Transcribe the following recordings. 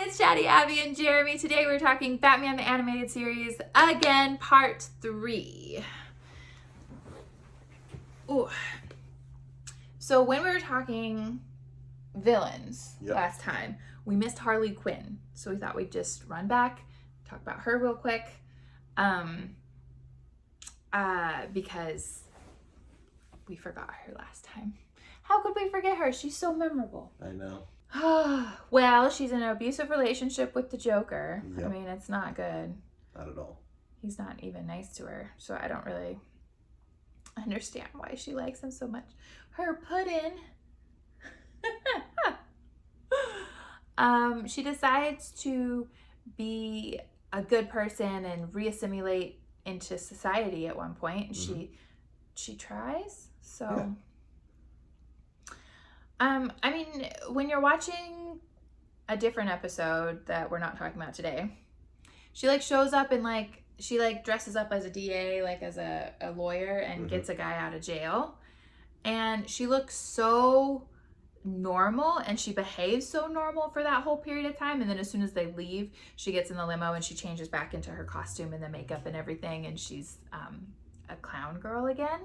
Hi, it's Chatty Abbi and Jeremy. Today we're talking Batman the Animated Series again, part 3. Ooh. So when we were talking villains last time, we missed Harley Quinn. So we thought we'd just run back, talk about her real quick. Because we forgot her last time. How could we forget her? She's so memorable. I know. Well, she's in an abusive relationship with the Joker. Yep. I mean, it's not good. Not at all. He's not even nice to her. So I don't really understand why she likes him so much. Her puddin'. She decides to be a good person and reassimilate into society at one point. Mm-hmm. She tries. So... Yeah. I mean, when you're watching a different episode that we're not talking about today, she shows up and she dresses up as a DA, as a lawyer, and gets a guy out of jail. And she looks so normal and she behaves so normal for that whole period of time. And then as soon as they leave, she gets in the limo and she changes back into her costume and the makeup and everything. And she's a clown girl again.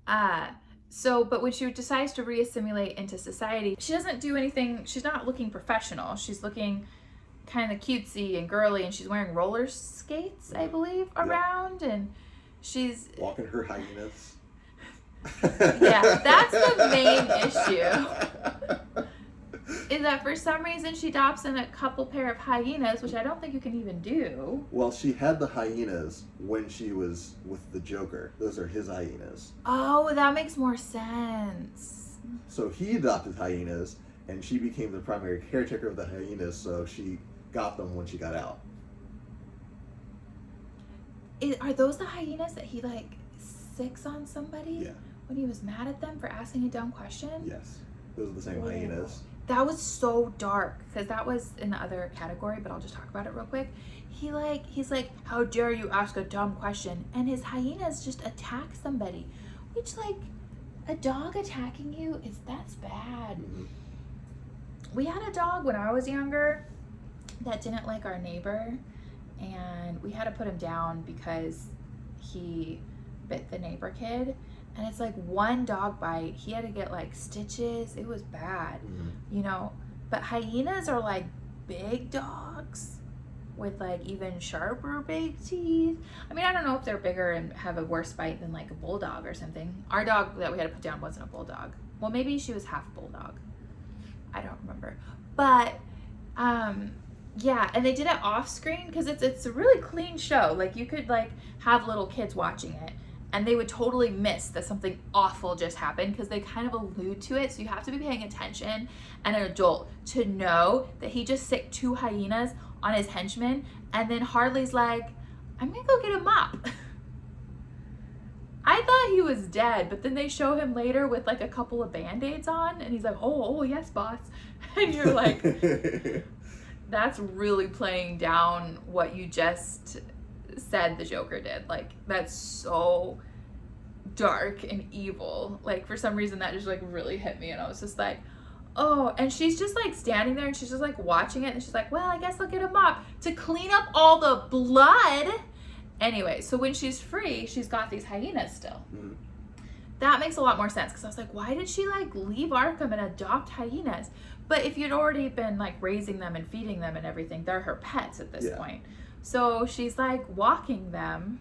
But when she decides to reassimilate into society, she doesn't do anything. She's not looking professional. She's looking kind of cutesy and girly, and she's wearing roller skates, I believe, around, and she's... walking her hyenas. Yeah, that's the main issue. Is that for some reason she adopts in a couple pair of hyenas, which I don't think you can even do. Well, she had the hyenas when she was with the Joker. Those are his hyenas. Oh, that makes more sense. So he adopted hyenas, and she became the primary caretaker of the hyenas, so she got them when she got out. Are those the hyenas that he, sicks on somebody? Yeah. When he was mad at them for asking a dumb question? Yes. Those are the same hyenas. That was so dark, because that was in the other category, but I'll just talk about it real quick. He's like, how dare you ask a dumb question? And his hyenas just attack somebody, which, a dog attacking you, that's bad. Mm-hmm. We had a dog when I was younger that didn't like our neighbor, and we had to put him down because he bit the neighbor kid. And it's one dog bite, he had to get stitches. It was bad, but hyenas are big dogs with even sharper big teeth. I mean, I don't know if they're bigger and have a worse bite than a bulldog or something. Our dog that we had to put down wasn't a bulldog. Well, maybe she was half bulldog. I don't remember. But yeah, and they did it off screen because it's a really clean show. You could have little kids watching it, and they would totally miss that something awful just happened because they kind of allude to it. So you have to be paying attention, and an adult, to know that he just sicked 2 hyenas on his henchman. And then Harley's like, I'm gonna go get a mop. I thought he was dead, but then they show him later with a couple of Band-Aids on, and he's like, oh yes, boss. And you're like, that's really playing down what you just said the Joker did. That's so dark and evil. For some reason that just really hit me, and I was just like, oh. And she's just standing there, and she's just watching it, and she's like, well, I guess I'll get a mop to clean up all the blood. Anyway, so when she's free, she's got these hyenas still. Mm-hmm. That makes a lot more sense, because I was like, why did she leave Arkham and adopt hyenas? But if you'd already been raising them and feeding them and everything, they're her pets at this point. So she's walking them.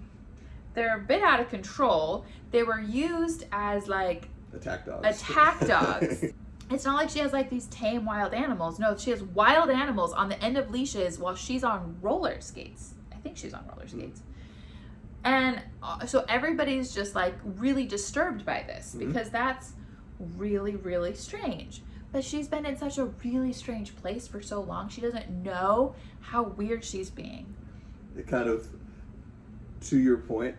They're a bit out of control. They were used as attack dogs. It's not she has these tame wild animals. No, she has wild animals on the end of leashes while she's on roller skates. I think she's on roller skates. And so everybody's just really disturbed by this because that's really, really strange. But she's been in such a really strange place for so long. She doesn't know how weird she's being. It kind of, to your point,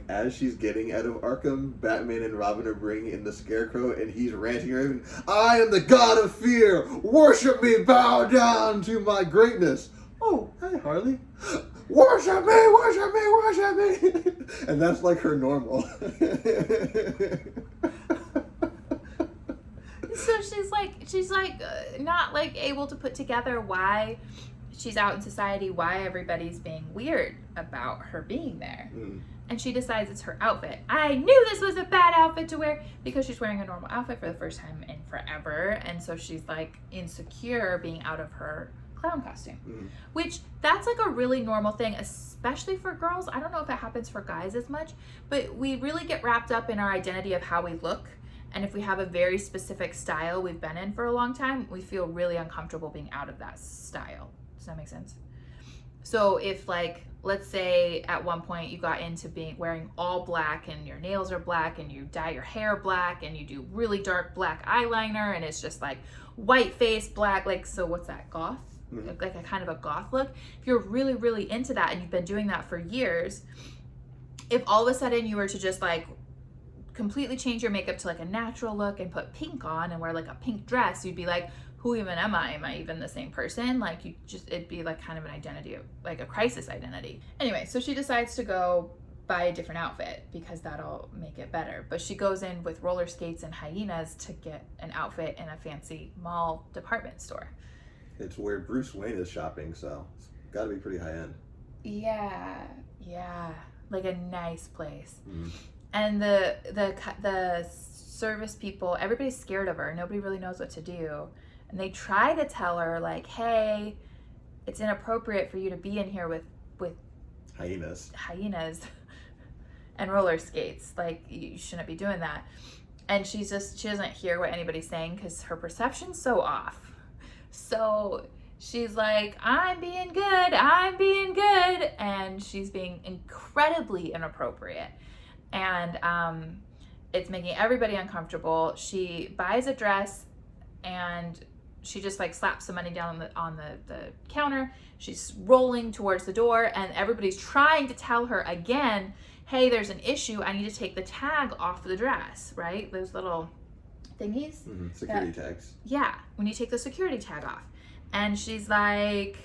as she's getting out of Arkham, Batman and Robin are bringing in the Scarecrow, and he's ranting her even, I am the god of fear! Worship me! Bow down to my greatness! Oh, hi Harley! Worship me! Worship me! Worship me! And that's her normal. So she's like not like able to put together why she's out in society, why everybody's being weird about her being there. And she decides it's her outfit. I knew this was a bad outfit to wear, because she's wearing a normal outfit for the first time in forever. And so she's like insecure being out of her clown costume, which that's like a really normal thing, especially for girls. I don't know if it happens for guys as much, but we really get wrapped up in our identity of how we look. And if we have a very specific style we've been in for a long time, we feel really uncomfortable being out of that style. Does that make sense? So if, like, let's say at one point you got into wearing all black and your nails are black and you dye your hair black and you do really dark black eyeliner and it's just like white face black, like, so what's that, goth? Like a kind of a goth look. If you're really, really into that and you've been doing that for years, if all of a sudden you were to just like completely change your makeup to like a natural look and put pink on and wear like a pink dress, you'd be like, who even am I? Am I even the same person? Like, it'd be like kind of an identity, like a crisis identity. Anyway, so she decides to go buy a different outfit because that'll make it better. But she goes in with roller skates and hyenas to get an outfit in a fancy mall department store. It's where Bruce Wayne is shopping, so it's gotta be pretty high end. Yeah, like a nice place. And the service people, everybody's scared of her. Nobody really knows what to do. And they try to tell her, like, hey, it's inappropriate for you to be in here with hyenas and roller skates. Like, you shouldn't be doing that. And she doesn't hear what anybody's saying because her perception's so off. So she's like, I'm being good. And she's being incredibly inappropriate. And it's making everybody uncomfortable. She buys a dress and she just like slaps some money down on the counter. She's rolling towards the door and everybody's trying to tell her again, hey, there's an issue. I need to take the tag off the dress, right? Those little thingies. Security tags. Yeah, when you take the security tag off. And she's like,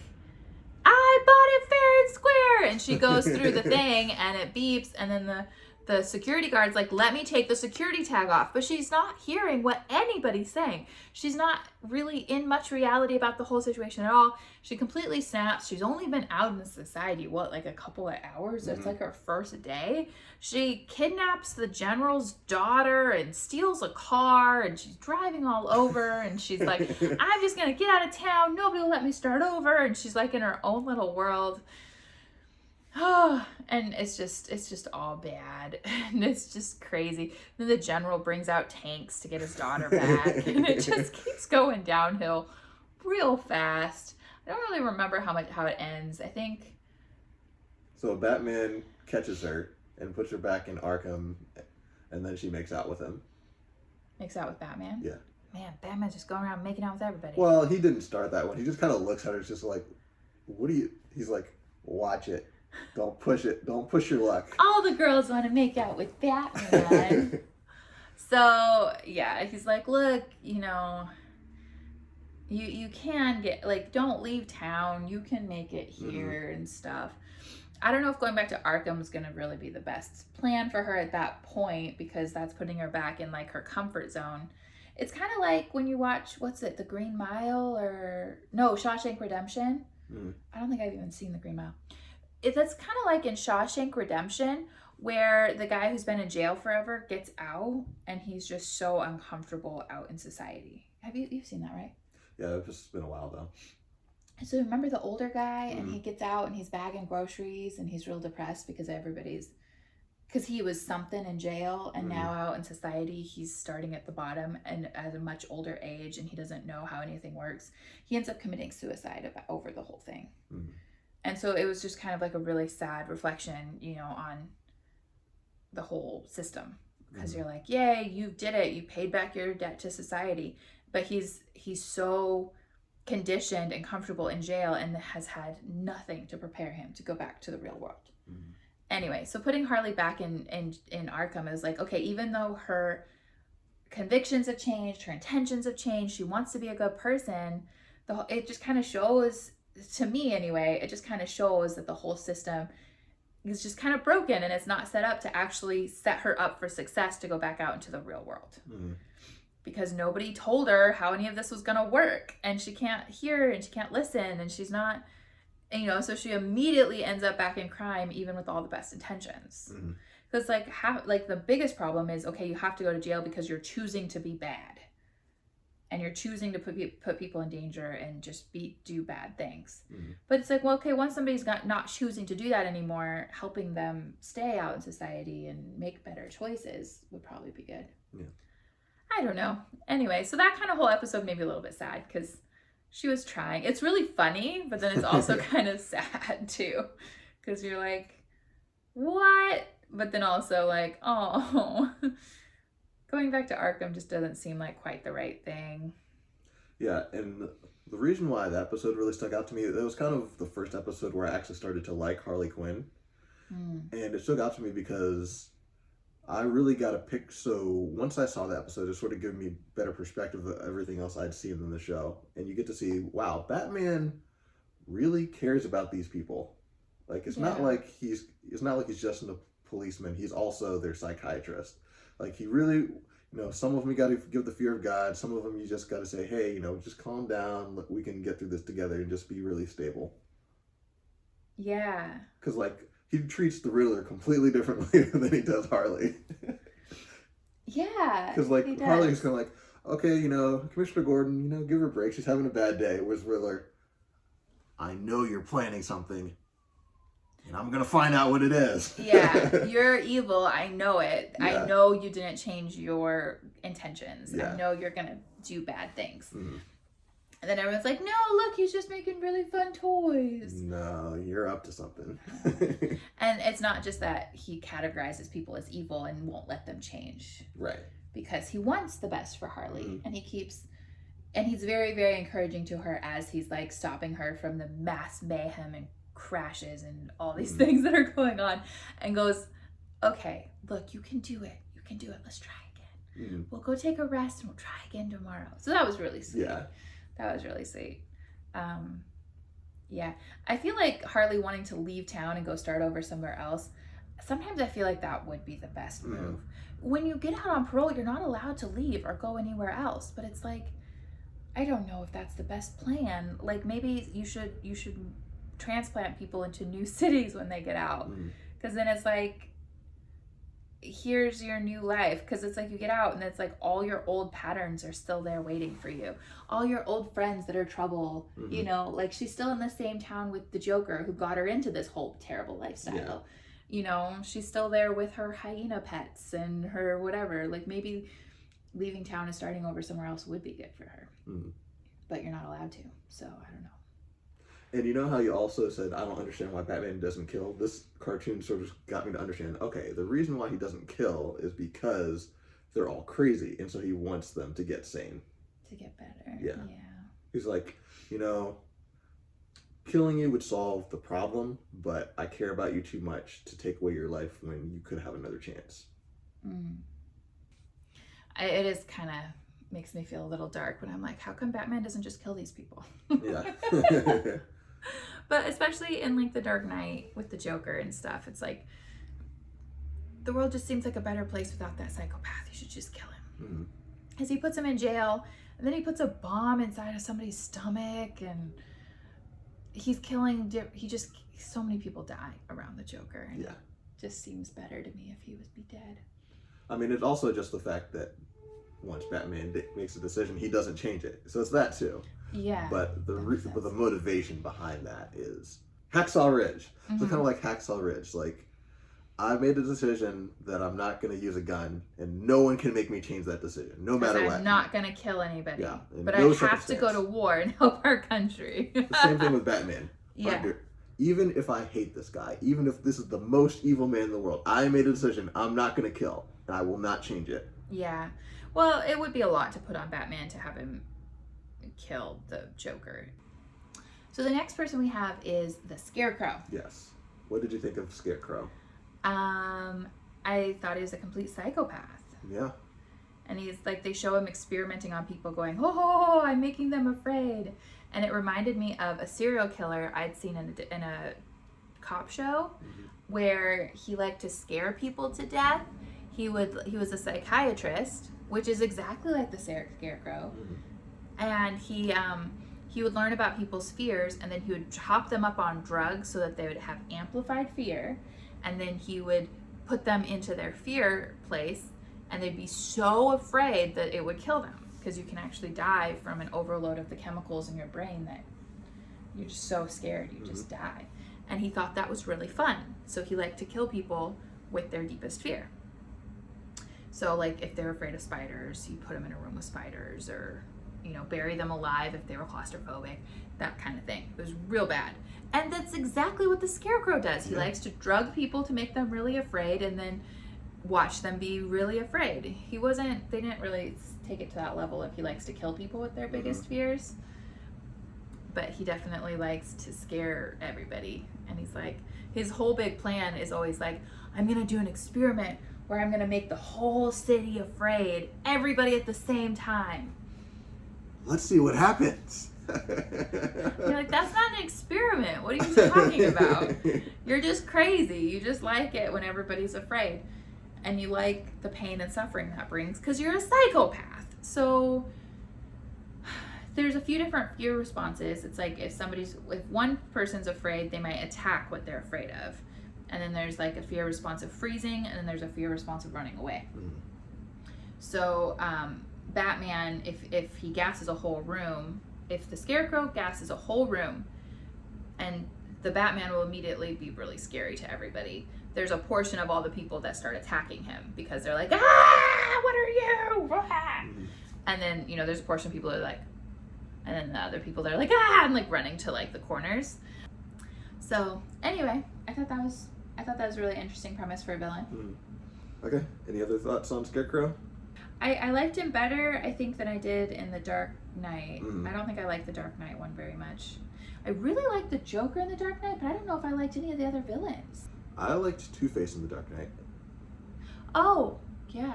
I bought it fair and square. And she goes through the thing and it beeps and then the security guard's like, let me take the security tag off. But she's not hearing what anybody's saying. She's not really in much reality about the whole situation at all. She completely snaps. She's only been out in society, like a couple of hours? It's like her first day. She kidnaps the general's daughter and steals a car and she's driving all over and she's like, I'm just gonna get out of town. Nobody will let me start over. And she's like in her own little world. Oh, and it's just all bad. And it's just crazy. Then the general brings out tanks to get his daughter back. And it just keeps going downhill real fast. I don't really remember how it ends. I think. So Batman catches her and puts her back in Arkham, and then she makes out with him. Makes out with Batman? Yeah. Man, Batman's just going around making out with everybody. Well, he didn't start that one. He just kind of looks at her, just like, he's like, watch it. Don't push it. Don't push your luck. All the girls want to make out with Batman. So, yeah, he's like, look, you can get, like, don't leave town. You can make it here and stuff. I don't know if going back to Arkham is going to really be the best plan for her at that point because that's putting her back in, like, her comfort zone. It's kind of like when you watch, The Green Mile Shawshank Redemption. I don't think I've even seen The Green Mile. That's kind of like in Shawshank Redemption where the guy who's been in jail forever gets out and he's just so uncomfortable out in society. You've seen that, right? Yeah, it's just been a while though. So remember the older guy and he gets out and he's bagging groceries and he's real depressed because he was something in jail and now out in society he's starting at the bottom and at a much older age and he doesn't know how anything works. He ends up committing suicide over the whole thing. And so it was just kind of like a really sad reflection, on the whole system. Because you're like, yay, you did it. You paid back your debt to society. But he's so conditioned and comfortable in jail and has had nothing to prepare him to go back to the real world. Anyway, so putting Harley back in Arkham is like, okay, even though her convictions have changed, her intentions have changed, she wants to be a good person, it just kind of shows... to me anyway, it just kind of shows that the whole system is just kind of broken and it's not set up to actually set her up for success to go back out into the real world. because nobody told her how any of this was gonna work, and she can't hear and she can't listen, and she's not, you know, so she immediately ends up back in crime, even with all the best intentions. Because like the biggest problem is, okay, you have to go to jail because you're choosing to be bad, and you're choosing to put people in danger and just do bad things. But it's like, well, okay, once somebody's not choosing to do that anymore, helping them stay out in society and make better choices would probably be good. Yeah. I don't know. Anyway, so that kind of whole episode made me a little bit sad because she was trying. It's really funny, but then it's also kind of sad too, because you're like, what? But then also like, oh. Going back to Arkham just doesn't seem like quite the right thing. Yeah, and the reason why that episode really stuck out to me, that was kind of the first episode where I actually started to like Harley Quinn. And it stuck out to me because I really got a pick. So once I saw the episode, it sort of gave me better perspective of everything else I'd seen in the show. And you get to see, wow, Batman really cares about these people. Like, it's not like he's just a policeman. He's also their psychiatrist. Like, he really, you know, some of them you got to give the fear of God. Some of them you just got to say, hey, you know, just calm down. We can get through this together and just be really stable. Yeah. Because, like, he treats the Riddler completely differently than he does Harley. Yeah. Because, like, Harley's kind of like, okay, you know, Commissioner Gordon, you know, give her a break. She's having a bad day. Whereas Riddler, I know you're planning something. And I'm going to find out what it is. Yeah, you're evil. I know it. Yeah. I know you didn't change your intentions. Yeah. I know you're going to do bad things. And then everyone's like, no, look, he's just making really fun toys. No, you're up to something. And it's not just that he categorizes people as evil and won't let them change. Right. Because he wants the best for Harley. And he's very, very encouraging to her as he's like stopping her from the mass mayhem and crashes and all these things that are going on, and goes, okay, look, you can do it. You can do it. Let's try again. We'll go take a rest and we'll try again tomorrow. So that was really sweet. Yeah. That was really sweet. Yeah. I feel like Harley wanting to leave town and go start over somewhere else, sometimes I feel like that would be the best move. When you get out on parole, you're not allowed to leave or go anywhere else. But it's like, I don't know if that's the best plan. Like, maybe you should transplant people into new cities when they get out, because then it's like, here's your new life. Because it's like you get out and it's like all your old patterns are still there waiting for you, all your old friends that are trouble. You know, like, she's still in the same town with the Joker who got her into this whole terrible lifestyle. You know, she's still there with her hyena pets and her whatever. Like, maybe leaving town and starting over somewhere else would be good for her. But you're not allowed to, so I don't know. And you know how you also said, I don't understand why Batman doesn't kill? This cartoon sort of got me to understand, okay, the reason why he doesn't kill is because they're all crazy, and so he wants them to get sane. To get better. Yeah. He's like, you know, killing you would solve the problem, but I care about you too much to take away your life when you could have another chance. It is kind of makes me feel a little dark when I'm like, how come Batman doesn't just kill these people? Yeah. But especially in like the Dark Knight with the Joker and stuff, it's like the world just seems like a better place without that psychopath. You should just kill him. Because he puts him in jail, and then he puts a bomb inside of somebody's stomach, and he's killing. So many people die around the Joker, and it just seems better to me if he would be dead. I mean, it's also just the fact that once Batman makes a decision, he doesn't change it. So it's that too. Yeah. But the motivation behind that is Hacksaw Ridge. So kind of like Hacksaw Ridge. Like, I've made a decision that I'm not going to use a gun, and no one can make me change that decision, no matter what. I'm not going to kill anybody. Yeah. But I have to go to war and help our country. The same thing with Batman. Yeah. Even if I hate this guy, even if this is the most evil man in the world, I made a decision I'm not going to kill, and I will not change it. Yeah. Well, it would be a lot to put on Batman to have him kill the Joker. So the next person we have is the Scarecrow. Yes. What did you think of Scarecrow? I thought he was a complete psychopath. Yeah. And he's like, they show him experimenting on people going, oh, I'm making them afraid. And it reminded me of a serial killer I'd seen in a cop show where he liked to scare people to death. he was a psychiatrist, which is exactly like the Scarecrow. And he would learn about people's fears, and then he would chop them up on drugs so that they would have amplified fear, and then he would put them into their fear place, and they'd be so afraid that it would kill them, because you can actually die from an overload of the chemicals in your brain that you're just so scared you just die. And he thought that was really fun, so he liked to kill people with their deepest fear. So like if they're afraid of spiders, he'd put them in a room with spiders, or bury them alive if they were claustrophobic, that kind of thing. It was real bad. And that's exactly what the Scarecrow does. He likes to drug people to make them really afraid, and then watch them be really afraid. They didn't really take it to that level if he likes to kill people with their biggest fears. But he definitely likes to scare everybody. And he's like, his whole big plan is always like, I'm gonna do an experiment where I'm gonna make the whole city afraid, everybody at the same time. Let's see what happens. You're like, that's not an experiment. What are you talking about? You're just crazy. You just like it when everybody's afraid. And you like the pain and suffering that brings because you're a psychopath. So there's a few different fear responses. It's like if one person's afraid, they might attack what they're afraid of. And then there's like a fear response of freezing, and then there's a fear response of running away. So Batman, if he gasses a whole room, if the Scarecrow gasses a whole room, and the Batman will immediately be really scary to everybody. There's a portion of all the people that start attacking him because they're like, ah, what are you? Ah! And then, there's a portion of people that are like, and then the other people that are like, ah, and like running to like the corners. So anyway, I thought that was a really interesting premise for a villain. Okay. Any other thoughts on Scarecrow? I liked him better, I think, than I did in The Dark Knight. I don't think I liked the Dark Knight one very much. I really liked the Joker in The Dark Knight, but I don't know if I liked any of the other villains. I liked Two-Face in The Dark Knight. Oh, yeah.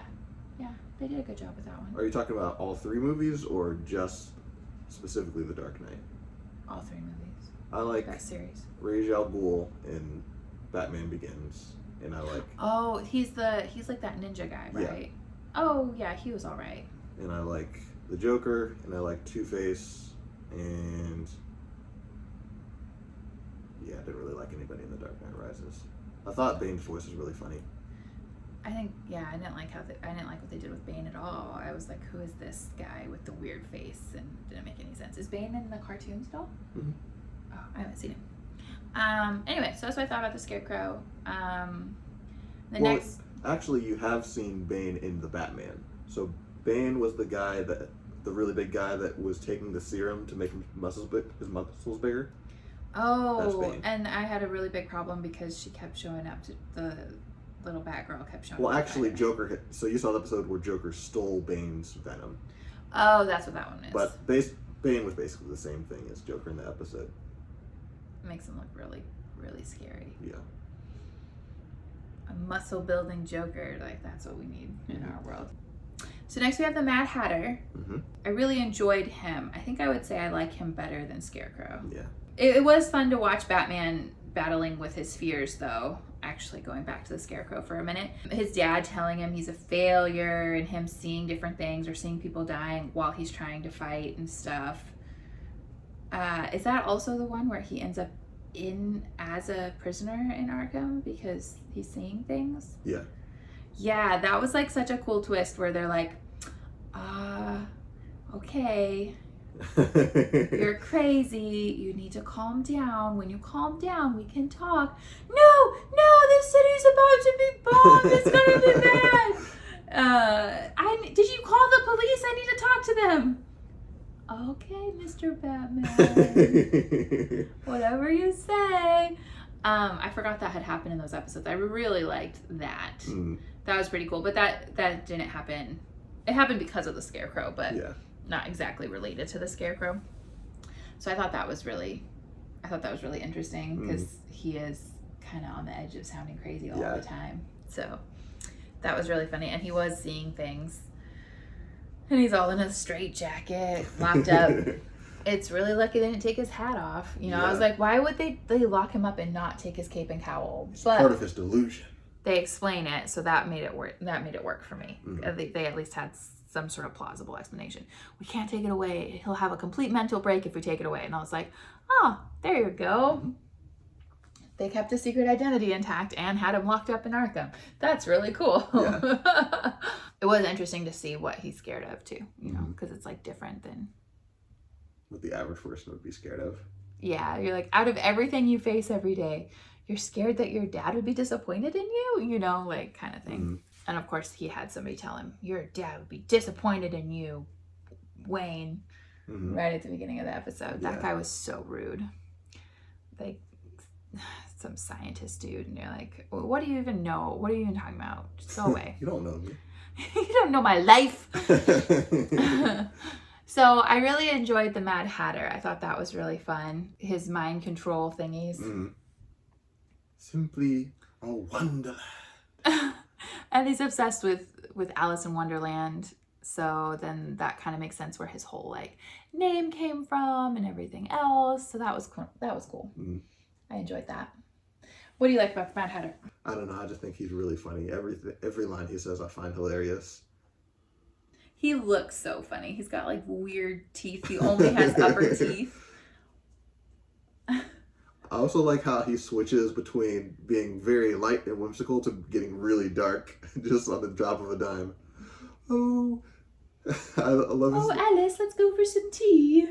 Yeah, they did a good job with that one. Are you talking about all three movies or just specifically The Dark Knight? All three movies. I like that series. Ra's al Ghul in Batman Begins, and I like... Oh, he's like that ninja guy, right? Yeah. Oh, yeah, he was all right. And I like the Joker, and I like Two-Face, and... yeah, I didn't really like anybody in The Dark Knight Rises. I thought Bane's voice was really funny. I think, yeah, I didn't like what they did with Bane at all. I was like, who is this guy with the weird face? And didn't make any sense. Is Bane in the cartoon still? Oh, I haven't seen him. Anyway, so that's what I thought about the Scarecrow. Actually, you have seen Bane in the Batman. So Bane was the really big guy that was taking the serum to make his muscles bigger. Oh, and I had a really big problem because she kept showing up to the little Batgirl kept showing up. Well, actually, Joker. So you saw the episode where Joker stole Bane's venom. Oh, that's what that one is. But Bane was basically the same thing as Joker in the episode. It makes him look really, really scary. Yeah. A muscle building Joker, like that's what we need in our world. So next we have the Mad Hatter. I really enjoyed him. I think I would say I like him better than Scarecrow. Yeah. It was fun to watch Batman battling with his fears, though. Actually, going back to the Scarecrow for a minute. His dad telling him he's a failure, and him seeing different things or seeing people dying while he's trying to fight and stuff. Is that also the one where he ends up as a prisoner in Arkham because he's seeing things? Yeah. Yeah, that was like such a cool twist where they're like, okay. You're crazy. You need to calm down. When you calm down, we can talk. No, this city's about to be bombed. It's gonna be bad. Did you call the police? I need to talk to them. Okay, Mr. Batman. Whatever you say. I forgot that had happened in those episodes. I really liked that. That was pretty cool. But that didn't happen. It happened because of the Scarecrow, but yeah. Not exactly related to the Scarecrow. So I thought that was really interesting because he is kind of on the edge of sounding crazy all the time. So that was really funny. And he was seeing things. And he's all in a straitjacket, locked up. It's really lucky they didn't take his hat off. I was like, why would they lock him up and not take his cape and cowl? It's part of his delusion. they explain it, so that made it work. That made it work for me. Mm-hmm. They at least had some sort of plausible explanation. We can't take it away. He'll have a complete mental break if we take it away. And I was like, oh, there you go. Mm-hmm. They kept his secret identity intact and had him locked up in Arkham. That's really cool. Yeah. It was interesting to see what he's scared of too, you know, because it's like different than what the average person would be scared of. Yeah, you're like, out of everything you face every day, you're scared that your dad would be disappointed in you, you know, like kind of thing. Mm-hmm. And of course, he had somebody tell him, your dad would be disappointed in you, Wayne, right at the beginning of the episode. That guy was so rude. Like, some scientist dude. And you're like, well, what do you even know? What are you even talking about? Just go away. You don't know me. You don't know my life. So I really enjoyed the Mad Hatter. I thought that was really fun. His mind control thingies. Mm. Simply a wonderland. And he's obsessed with Alice in Wonderland. So then that kind of makes sense where his whole like name came from and everything else. So that was cool. That was cool. Mm. I enjoyed that. What do you like about the Mad Hatter? I don't know. I just think he's really funny. Every line he says I find hilarious. He looks so funny. He's got like weird teeth. He only has upper teeth. I also like how he switches between being very light and whimsical to getting really dark just on the drop of a dime. Oh, I love his... Oh, Alice, let's go for some tea.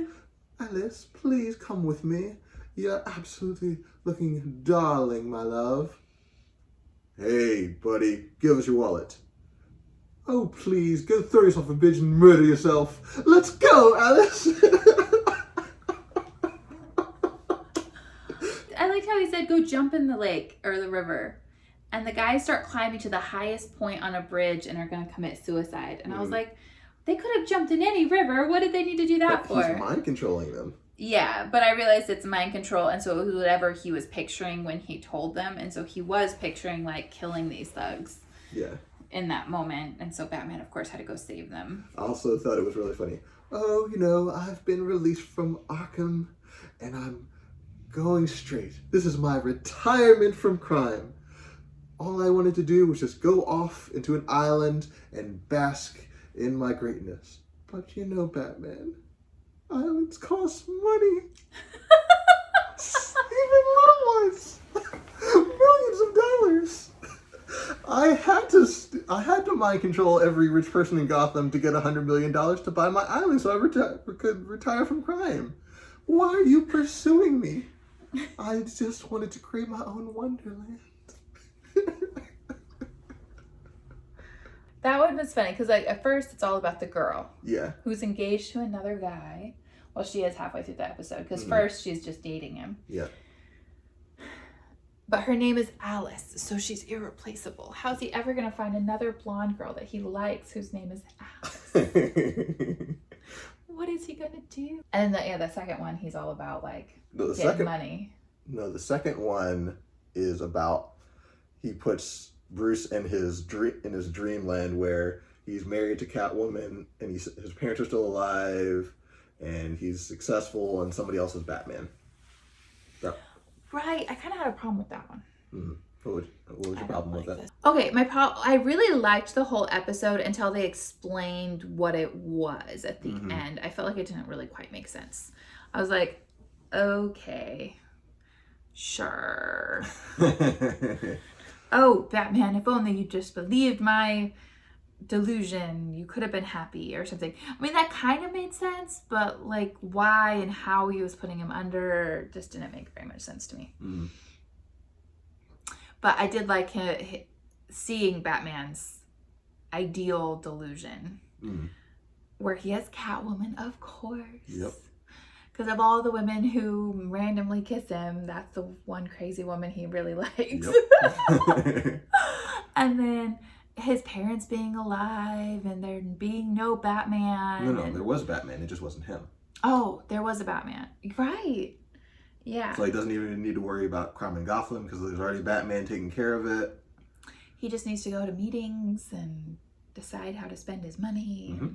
Alice, please come with me. You're absolutely looking darling, my love. Hey, buddy, give us your wallet. Oh, please, go throw yourself a bitch and murder yourself. Let's go, Alice. I liked how he said, go jump in the lake or the river. And the guys start climbing to the highest point on a bridge and are going to commit suicide. And I was like, they could have jumped in any river. What did they need to do that for? He's mind controlling them. Yeah, but I realized it's mind control. And so it was whatever he was picturing when he told them. And so he was picturing like killing these thugs. Yeah. In that moment. And so Batman, of course, had to go save them. I also thought it was really funny. Oh, you know, I've been released from Arkham and I'm going straight. This is my retirement from crime. All I wanted to do was just go off into an island and bask in my greatness. But you know, Batman, islands cost money. Even little ones. Millions of dollars. I had to mind control every rich person in Gotham to get $100 million to buy my island so I could retire from crime. Why are you pursuing me? I just wanted to create my own wonderland. That one was funny because like at first it's all about the girl. Yeah. Who's engaged to another guy. Well, she is halfway through the episode because first she's just dating him. Yeah. But her name is Alice, so she's irreplaceable. How's he ever going to find another blonde girl that he likes whose name is Alice? What is he going to do? And the second one, he's all about like getting money. No, the second one is about he puts Bruce in his dreamland where he's married to Catwoman and his parents are still alive and he's successful and somebody else is Batman. Yeah. Right, I kind of had a problem with that one. Mm-hmm. What was your problem with that? This. Okay, I really liked the whole episode until they explained what it was at the end. I felt like it didn't really quite make sense. I was like, okay, sure. Oh, Batman, if only you just believed my delusion, you could have been happy or something. I mean, that kind of made sense, but like why and how he was putting him under just didn't make very much sense to me. Mm. But I did like seeing Batman's ideal delusion where he has Catwoman, of course. Yep. Because of all the women who randomly kiss him, that's the one crazy woman he really likes. Yep. And then his parents being alive and there being no Batman. No, there was Batman. It just wasn't him. Oh, there was a Batman. Right. Yeah. So he doesn't even need to worry about crime in Gotham because there's already Batman taking care of it. He just needs to go to meetings and decide how to spend his money. Mm-hmm.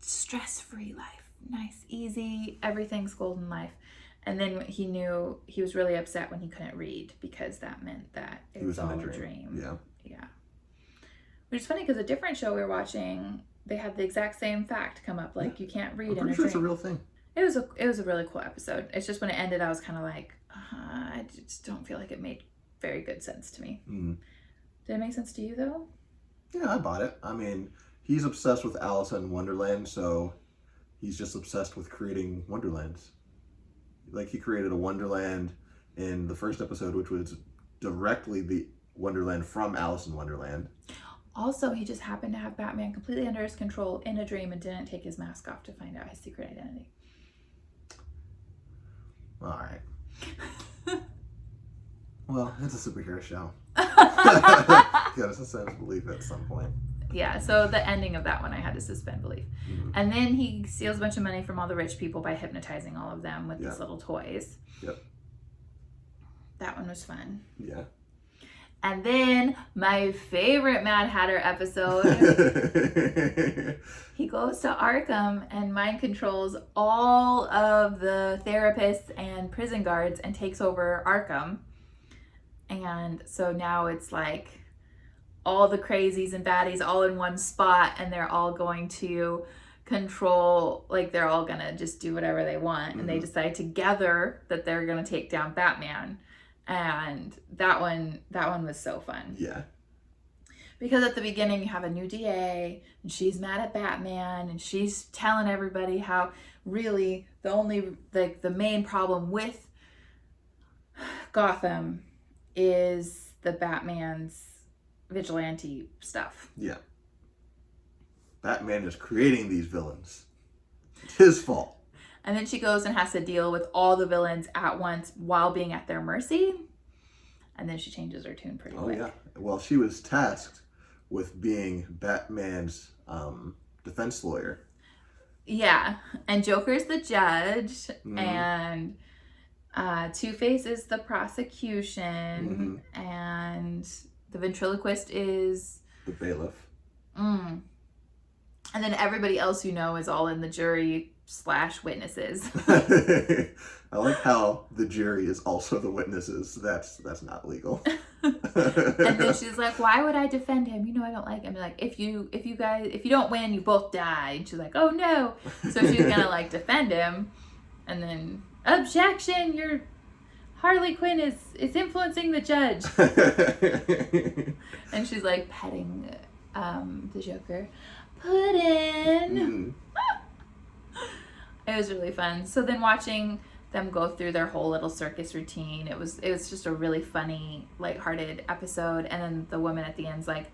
Stress-free life. Nice, easy, everything's golden life. And then he was really upset when he couldn't read because that meant that it was all a dream. Yeah. Yeah. Which is funny because a different show we were watching, they had the exact same fact come up. Like, you can't read in a dream. I'm pretty sure it's a real thing. It was a really cool episode. It's just when it ended, I was kind of like, I just don't feel like it made very good sense to me. Mm. Did it make sense to you, though? Yeah, I bought it. I mean, he's obsessed with Alice in Wonderland, so he's just obsessed with creating Wonderlands. Like, he created a Wonderland in the first episode, which was directly the Wonderland from Alice in Wonderland. Also, he just happened to have Batman completely under his control in a dream and didn't take his mask off to find out his secret identity. All right. Well, it's a superhero show. Gotta suspend belief at some point. Yeah, so the ending of that one, I had to suspend belief. Mm-hmm. And then he steals a bunch of money from all the rich people by hypnotizing all of them with these little toys. Yep. That one was fun. Yeah. And then my favorite Mad Hatter episode, he goes to Arkham and mind controls all of the therapists and prison guards and takes over Arkham. And so now it's like all the crazies and baddies all in one spot, and they're all going to control, like they're all gonna just do whatever they want. Mm-hmm. And they decide together that they're gonna take down Batman. And that one was so fun. Yeah. Because at the beginning you have a new DA and she's mad at Batman and she's telling everybody how really the main problem with Gotham is the Batman's vigilante stuff. Yeah. Batman is creating these villains. It's his fault. And then she goes and has to deal with all the villains at once while being at their mercy. And then she changes her tune pretty quick. Oh, yeah. Well, she was tasked with being Batman's defense lawyer. Yeah. And Joker's the judge. Mm-hmm. And Two-Face is the prosecution. Mm-hmm. And the ventriloquist is... the bailiff. And then everybody else is all in the jury / witnesses. I like how the jury is also the witnesses. That's not legal. And then she's like, why would I defend him? I don't like him. Like, if you don't win, you both die. And she's like, oh no. So she's gonna like defend him. And then, objection, your Harley Quinn is influencing the judge. And she's like petting the Joker. Puddin'. It was really fun. So then watching them go through their whole little circus routine, it was just a really funny, lighthearted episode. And then the woman at the end's like,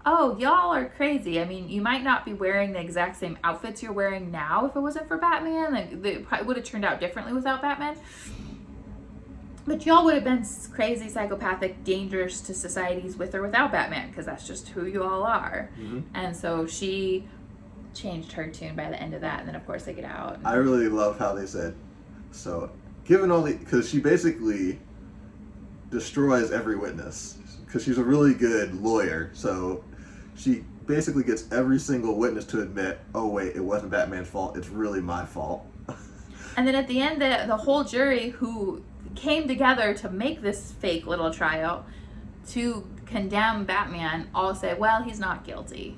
oh, y'all are crazy. I mean, you might not be wearing the exact same outfits you're wearing now if it wasn't for Batman. Like, it probably would have turned out differently without Batman. But y'all would have been crazy, psychopathic, dangerous to societies with or without Batman, because that's just who you all are. Mm-hmm. And so she changed her tune by the end of that, and then of course they get out. I really love how they said, so given all the, because she basically destroys every witness, because she's a really good lawyer, so she basically gets every single witness to admit, oh wait, it wasn't Batman's fault, it's really my fault. And then at the end, the whole jury who came together to make this fake little trial to condemn Batman all say, well, he's not guilty,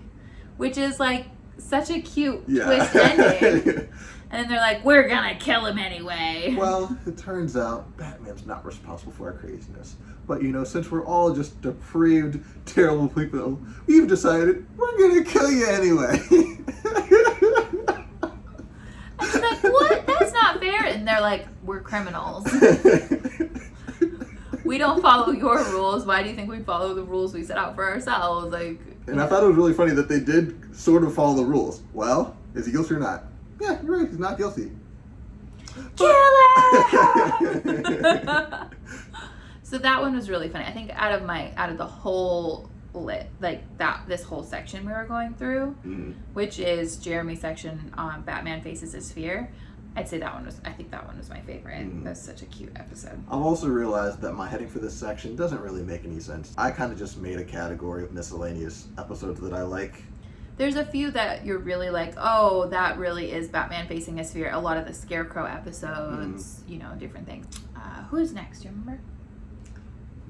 which is like such a cute twist ending. And then they're like, we're gonna kill him anyway. Well, it turns out Batman's not responsible for our craziness. But since we're all just depraved, terrible people, we've decided we're gonna kill you anyway. And she's like, what? That's not fair. And they're like, we're criminals. We don't follow your rules. Why do you think we follow the rules we set out for ourselves? Like. And I thought it was really funny that they did sort of follow the rules. Well, is he guilty or not? Yeah, you're right. He's not guilty. Killer! So that one was really funny. I think out of the whole this whole section we were going through, which is Jeremy's section on Batman Faces His Fear, I'd say that one was my favorite. That's such a cute episode. I've also realized that my heading for this section doesn't really make any sense. I kind of just made a category of miscellaneous episodes that I like. There's a few that you're really like, oh, that really is Batman facing his fear. A lot of the Scarecrow episodes, you know, different things. Who's next? Do you remember?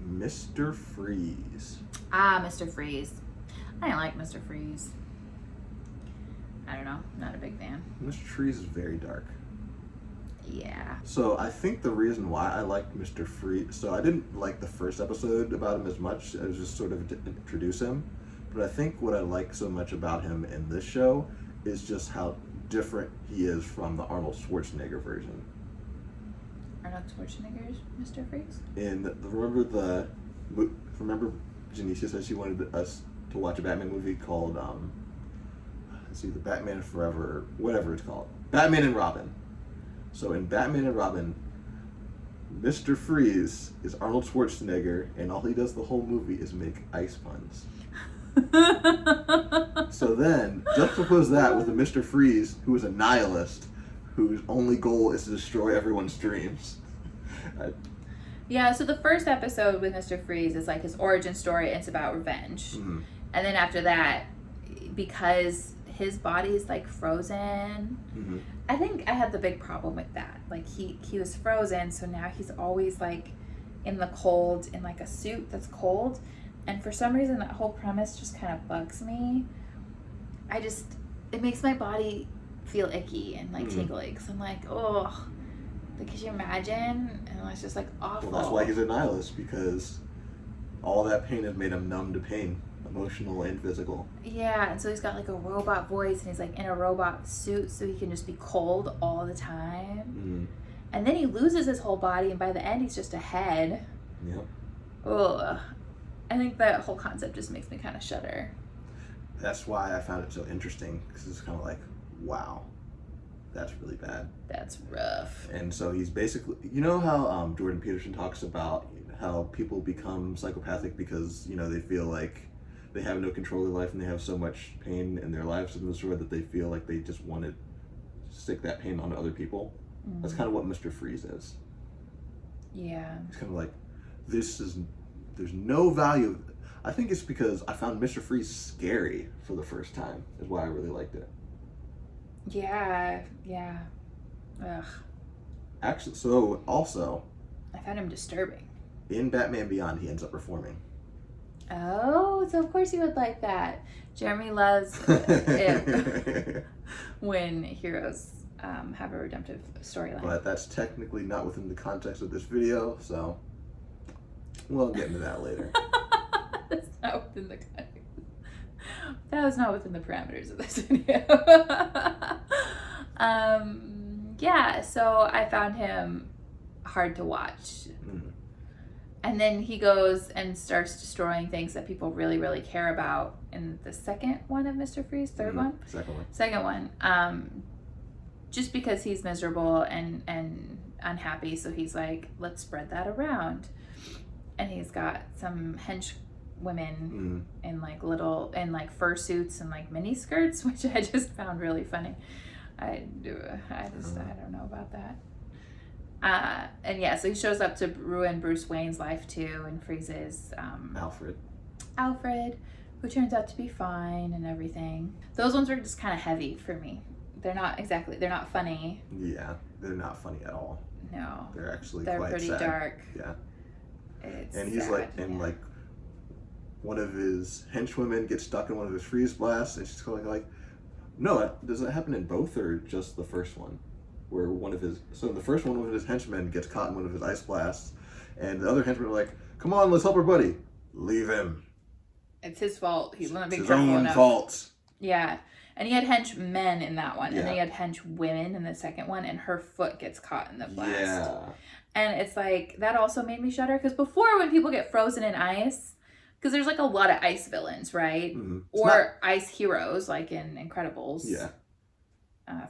Mr. Freeze. Mr. Freeze. I didn't like Mr. Freeze. I don't know. Not a big fan. Mr. Freeze is very dark. Yeah. So I think the reason why I liked Mr. Freeze, so I didn't like the first episode about him as much. I was just sort of to introduce him. But I think what I like so much about him in this show is just how different he is from the Arnold Schwarzenegger version. Arnold Schwarzenegger's Mr. Freeze? Remember Janicia said she wanted us to watch a Batman movie called let's see, the Batman Forever, whatever it's called. Batman and Robin. So in Batman and Robin, Mr. Freeze is Arnold Schwarzenegger, and all he does the whole movie is make ice puns. So then, juxtapose that with a Mr. Freeze who is a nihilist, whose only goal is to destroy everyone's dreams. Yeah, so the first episode with Mr. Freeze is like his origin story, and it's about revenge. Mm-hmm. And then after that, because his body is like frozen, Mm-hmm. I think I had the big problem with that. Like he was frozen, so now he's always like in the cold, in like a suit that's cold. And for some reason, that whole premise just kind of bugs me. It makes my body feel icky and like tingly. Because I'm like, oh, like, could you imagine? And it's just like awful. Well, that's why he's a nihilist, because all that pain has made him numb to pain, emotional and physical. Yeah, and so he's got like a robot voice, and he's like in a robot suit, so he can just be cold all the time. Mm. And then he loses his whole body, and by the end, he's just a head. Yep. Ugh. I think that whole concept just makes me kind of shudder. That's why I found it so interesting, because it's kind of like, wow, that's really bad. That's rough. And so he's basically, you know how Jordan Peterson talks about how people become psychopathic because, you know, they feel like they have no control of their life and they have so much pain in their lives and this way that they feel like they just want to stick that pain onto other people. Mm-hmm. That's kind of what Mr. Freeze is. Yeah. It's kind of like, there's no value. I think it's because I found Mr. Freeze scary for the first time, is why I really liked it. Yeah. Ugh. Actually, so also, I found him disturbing. In Batman Beyond, he ends up reforming. Oh, so of course you would like that. Jeremy loves it when heroes have a redemptive storyline. But that's technically not within the context of this video, so we'll get into that later. That's not within the context. That was not within the parameters of this video. Yeah, so I found him hard to watch. Mm-hmm. And then he goes and starts destroying things that people really, really care about in the second one of Mr. Freeze, third one? Second one. Just because he's miserable and unhappy, so he's like, let's spread that around. And he's got some hench women in like fursuits and like mini skirts, which I just found really funny. I don't know about that. And yeah, so he shows up to ruin Bruce Wayne's life too, and freezes Alfred, who turns out to be fine and everything. Those ones were just kind of heavy for me. They're not funny. Yeah, they're not funny at all. No, they're quite pretty sad. Dark. Yeah, and he's sad, like one of his henchwomen gets stuck in one of his freeze blasts, and she's going like, no, does that happen in both or just the first one? Where the first one of his henchmen gets caught in one of his ice blasts, and the other henchmen are like, come on, let's help our buddy. Leave him. It's his fault. He's not being his careful own enough. fault. Yeah. And he had henchmen in that one, yeah. And then he had henchwomen in the second one, and her foot gets caught in the blast. Yeah. And it's like, that also made me shudder, because before when people get frozen in ice, because there's like a lot of ice villains, right? Mm-hmm. Or ice heroes, like in Incredibles. Yeah.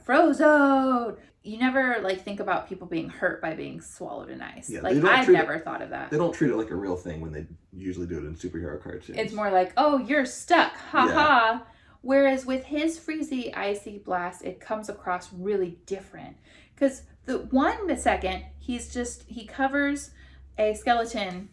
Frozone. You never like think about people being hurt by being swallowed in ice. Yeah, like I've never thought of that. They don't treat it like a real thing when they usually do it in superhero cartoons. It's more like, oh, you're stuck, ha ha. Whereas with his freezy icy blast, it comes across really different. Because the second, he covers a skeleton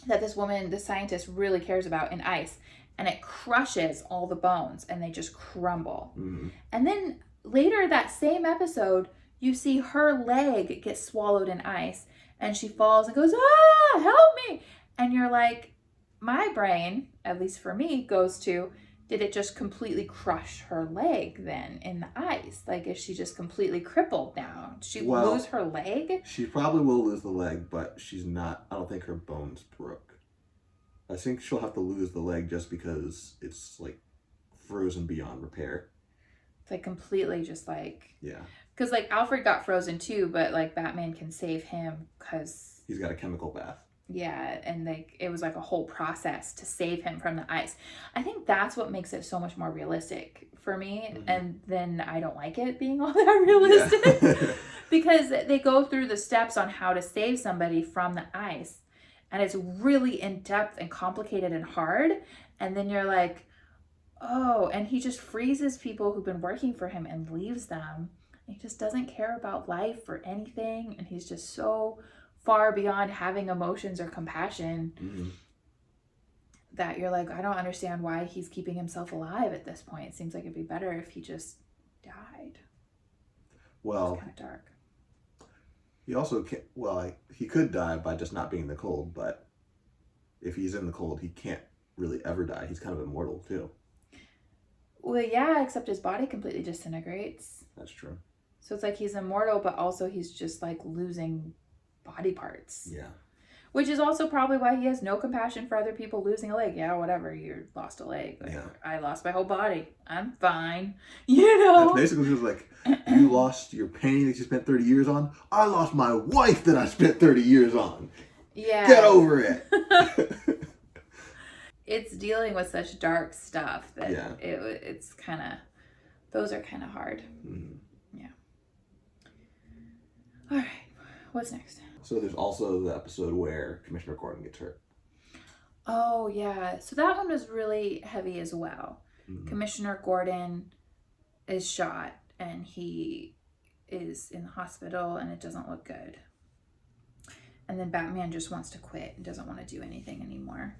that this woman, the scientist, really cares about in ice. and it crushes all the bones and they just crumble. Mm-hmm. And then later that same episode, you see her leg get swallowed in ice and she falls and goes, ah, help me. And you're like, my brain, at least for me, goes to, did it just completely crush her leg then in the ice? Like, is she just completely crippled now? Did she lose her leg? She probably will lose the leg, but she's not, I don't think her bones broke. I think she'll have to lose the leg just because it's like frozen beyond repair. It's like completely just like... Yeah. Because like Alfred got frozen too, but like Batman can save him because... He's got a chemical bath. Yeah, and like it was like a whole process to save him from the ice. I think that's what makes it so much more realistic for me. Mm-hmm. And then I don't like it being all that realistic. Yeah. Because they go through the steps on how to save somebody from the ice. And it's really in-depth and complicated and hard. And then you're like, oh, and he just freezes people who've been working for him and leaves them. He just doesn't care about life or anything. And he's just so far beyond having emotions or compassion Mm-hmm. that you're like, I don't understand why he's keeping himself alive at this point. It seems like it'd be better if he just died. Well, it's kind of dark. He also can't, he could die by just not being in the cold, but if he's in the cold, he can't really ever die. He's kind of immortal too. Well, yeah, except his body completely disintegrates. That's true. So it's like he's immortal, but also he's just like losing body parts. Yeah. Which is also probably why he has no compassion for other people losing a leg. Yeah, whatever, you lost a leg. Like, Yeah. I lost my whole body. I'm fine. You know? That's basically just like, you lost your painting that you spent 30 years on. I lost my wife that I spent 30 years on. Yeah. Get over it. It's dealing with such dark stuff that Yeah. it's kind of, those are kind of hard. Mm-hmm. Yeah. All right. What's next? So there's also the episode where Commissioner Gordon gets hurt. Oh, yeah. So that one was really heavy as well. Mm-hmm. Commissioner Gordon is shot and he is in the hospital and it doesn't look good. And then Batman just wants to quit and doesn't want to do anything anymore.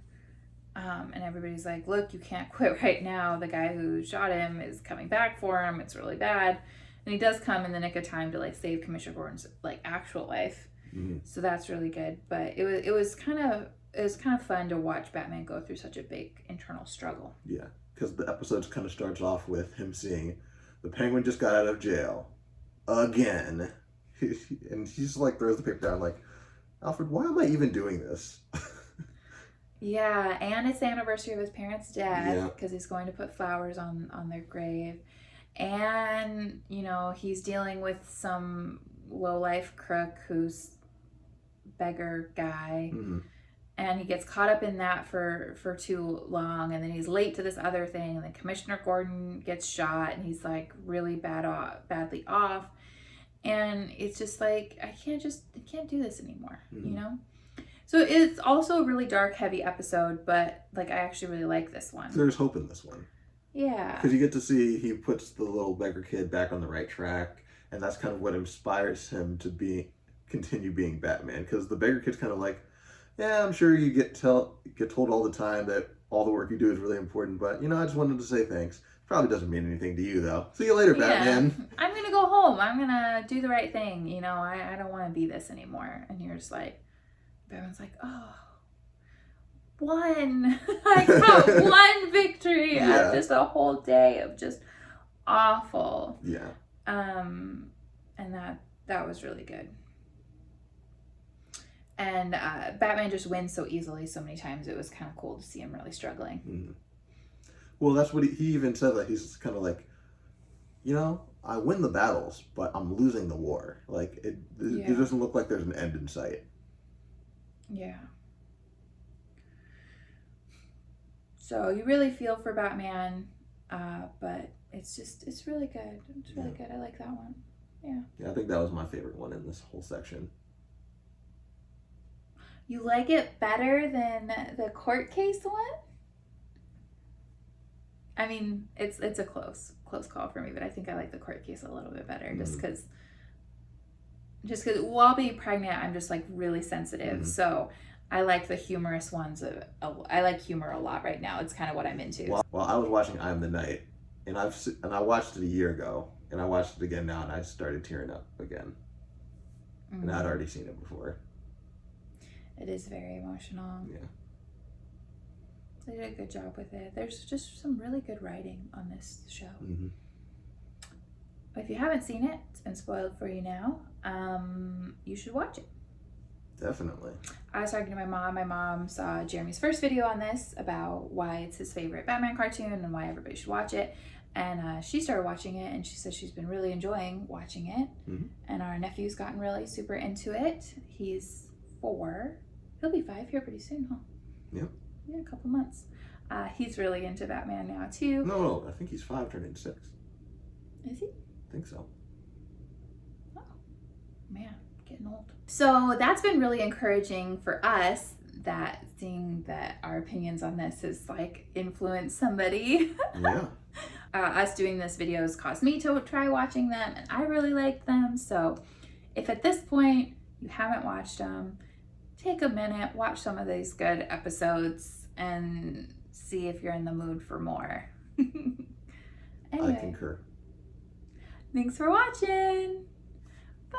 And everybody's like, look, you can't quit right now. The guy who shot him is coming back for him. It's really bad. And he does come in the nick of time to like save Commissioner Gordon's like actual life. Mm-hmm. So that's really good. But it was kind of fun to watch Batman go through such a big internal struggle. Yeah, because the episode kind of starts off with him seeing the Penguin just got out of jail again. And he just like throws the paper down like, Alfred, why am I even doing this? Yeah, and it's the anniversary of his parents' death Yeah. because he's going to put flowers on their grave. And, you know, he's dealing with some low-life crook who's beggar guy. Mm-hmm. And he gets caught up in that for too long. And then he's late to this other thing. And then Commissioner Gordon gets shot and he's like really badly off. And it's just like, I can't do this anymore, Mm-hmm. you know? So it's also a really dark, heavy episode, but like I actually really like this one. There's hope in this one. Yeah. Because you get to see he puts the little beggar kid back on the right track, and that's kind of what inspires him to continue being Batman. Because the beggar kid's kind of like, yeah, I'm sure you get told all the time that all the work you do is really important, but you know, I just wanted to say thanks. Probably doesn't mean anything to you though. See you later, Batman. I'm gonna go home. I'm gonna do the right thing. You know, I don't want to be this anymore. And you're just like, Batman's like, oh, one. I got one victory Yeah. of just a whole day of just awful. Yeah. And that was really good. And Batman just wins so easily so many times. It was kind of cool to see him really struggling. Mm-hmm. Well, that's what he even said. That he's kind of like, you know, I win the battles, but I'm losing the war. Like it doesn't look like there's an end in sight. Yeah. So you really feel for Batman, but it's really good. It's really good. I like that one. Yeah. Yeah, I think that was my favorite one in this whole section. You like it better than the court case one? I mean, it's a close call for me, but I think I like the court case a little bit better, just because while being pregnant, I'm just like really sensitive. Mm-hmm. So I like the humorous ones. I like humor a lot right now. It's kind of what I'm into. Well, I was watching I Am the Night, and I watched it a year ago, and I watched it again now, and I started tearing up again. And I'd already seen it before. It is very emotional. Yeah. They did a good job with it. There's just some really good writing on this show. Mm-hmm. If you haven't seen it, it's been spoiled for you now. You should watch it. Definitely. I was talking to my mom. My mom saw Jeremy's first video on this about why it's his favorite Batman cartoon and why everybody should watch it. And she started watching it, and she says she's been really enjoying watching it. Mm-hmm. And our nephew's gotten really super into it. He's 4. He'll be 5 here pretty soon, huh? Yep. Yeah, a couple months. He's really into Batman now, too. No, I think he's 5 turning 6. Is he? I think so. Oh, man, getting old. So that's been really encouraging for us, that seeing that our opinions on this has like influenced somebody. Yeah. Us doing this video has caused me to try watching them, and I really like them. So if at this point you haven't watched them, take a minute, watch some of these good episodes, and see if you're in the mood for more. Anyway, I concur. thanks for watching. Bye.